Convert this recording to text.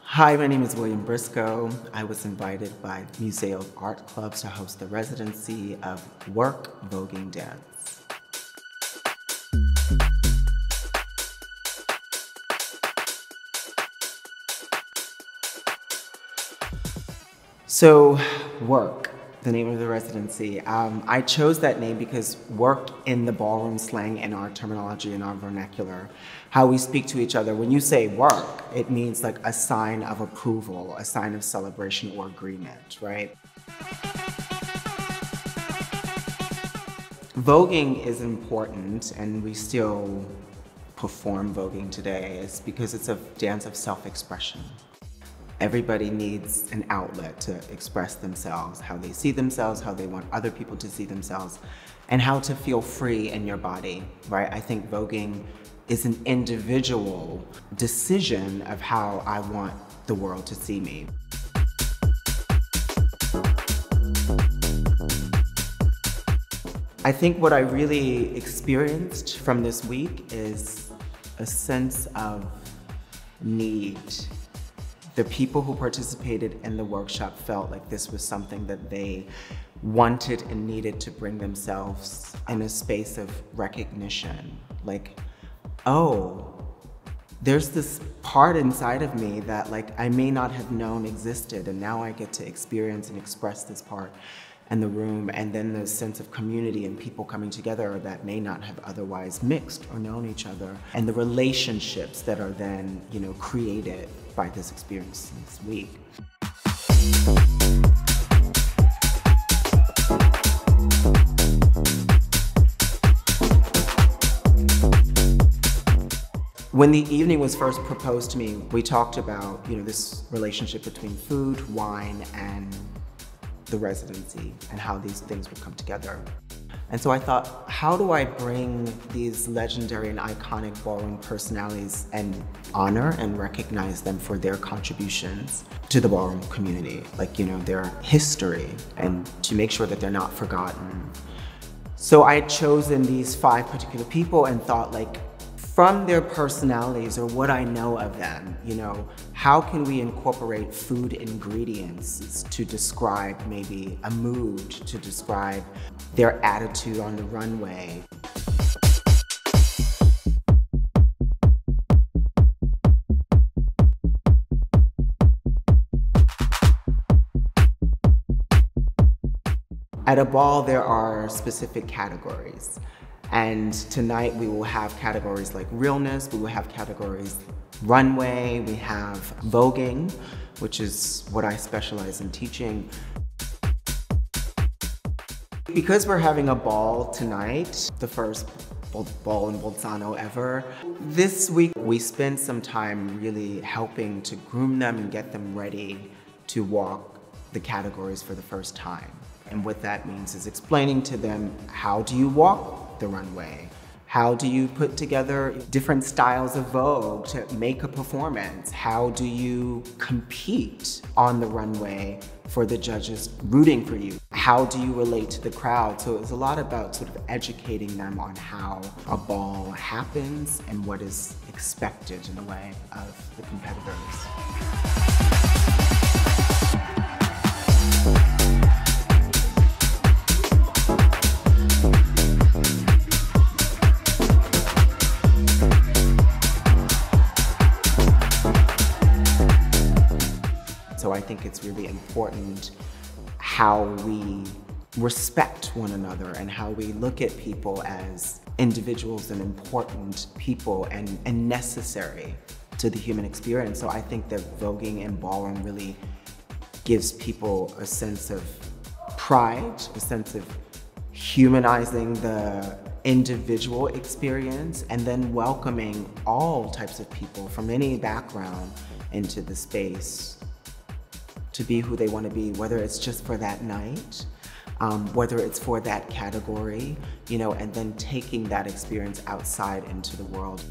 Hi, my name is William Briscoe. I was invited by Museion Art Club to host the residency of Werk, Voguing dance. So, Werk, the name of the residency. I chose that name because work in the ballroom slang and our terminology and our vernacular, how we speak to each other. When you say work, it means like a sign of approval, a sign of celebration or agreement, right? Voguing is important, and we still perform voguing today. It's because it's a dance of self-expression. Everybody needs an outlet to express themselves, how they see themselves, how they want other people to see themselves, and how to feel free in your body, right? I think voguing is an individual decision of how I want the world to see me. I think what I really experienced from this week is a sense of need. The people who participated in the workshop felt like this was something that they wanted and needed to bring themselves in a space of recognition. Like, oh, there's this part inside of me that like I may not have known existed, and now I get to experience and express this part in the room, and then the sense of community and people coming together that may not have otherwise mixed or known each other, and the relationships that are then, created by this experience this week. When the evening was first proposed to me, we talked about, this relationship between food, wine, and the residency, and how these things would come together. And so I thought, how do I bring these legendary and iconic ballroom personalities and honor and recognize them for their contributions to the ballroom community, like, their history, and to make sure that they're not forgotten. So I had chosen these 5 particular people and thought, like, from their personalities or what I know of them, how can we incorporate food ingredients to describe maybe a mood, to describe their attitude on the runway. At a ball, there are specific categories. And tonight we will have categories like realness, we will have categories runway, we have voguing, which is what I specialize in teaching. Because we're having a ball tonight, the first Bozen-Bolzano ever, this week we spent some time really helping to groom them and get them ready to walk the categories for the first time. And what that means is explaining to them, how do you walk the runway? How do you put together different styles of Vogue to make a performance? How do you compete on the runway for the judges rooting for you? How do you relate to the crowd? So it's a lot about sort of educating them on how a ball happens and what is expected in a way of the competitors. So I think it's really important how we respect one another and how we look at people as individuals and important people and necessary to the human experience. So I think that voguing and ballroom really gives people a sense of pride, a sense of humanizing the individual experience, and then welcoming all types of people from any background into the space to be who they want to be, whether it's just for that night, whether it's for that category, and then taking that experience outside into the world.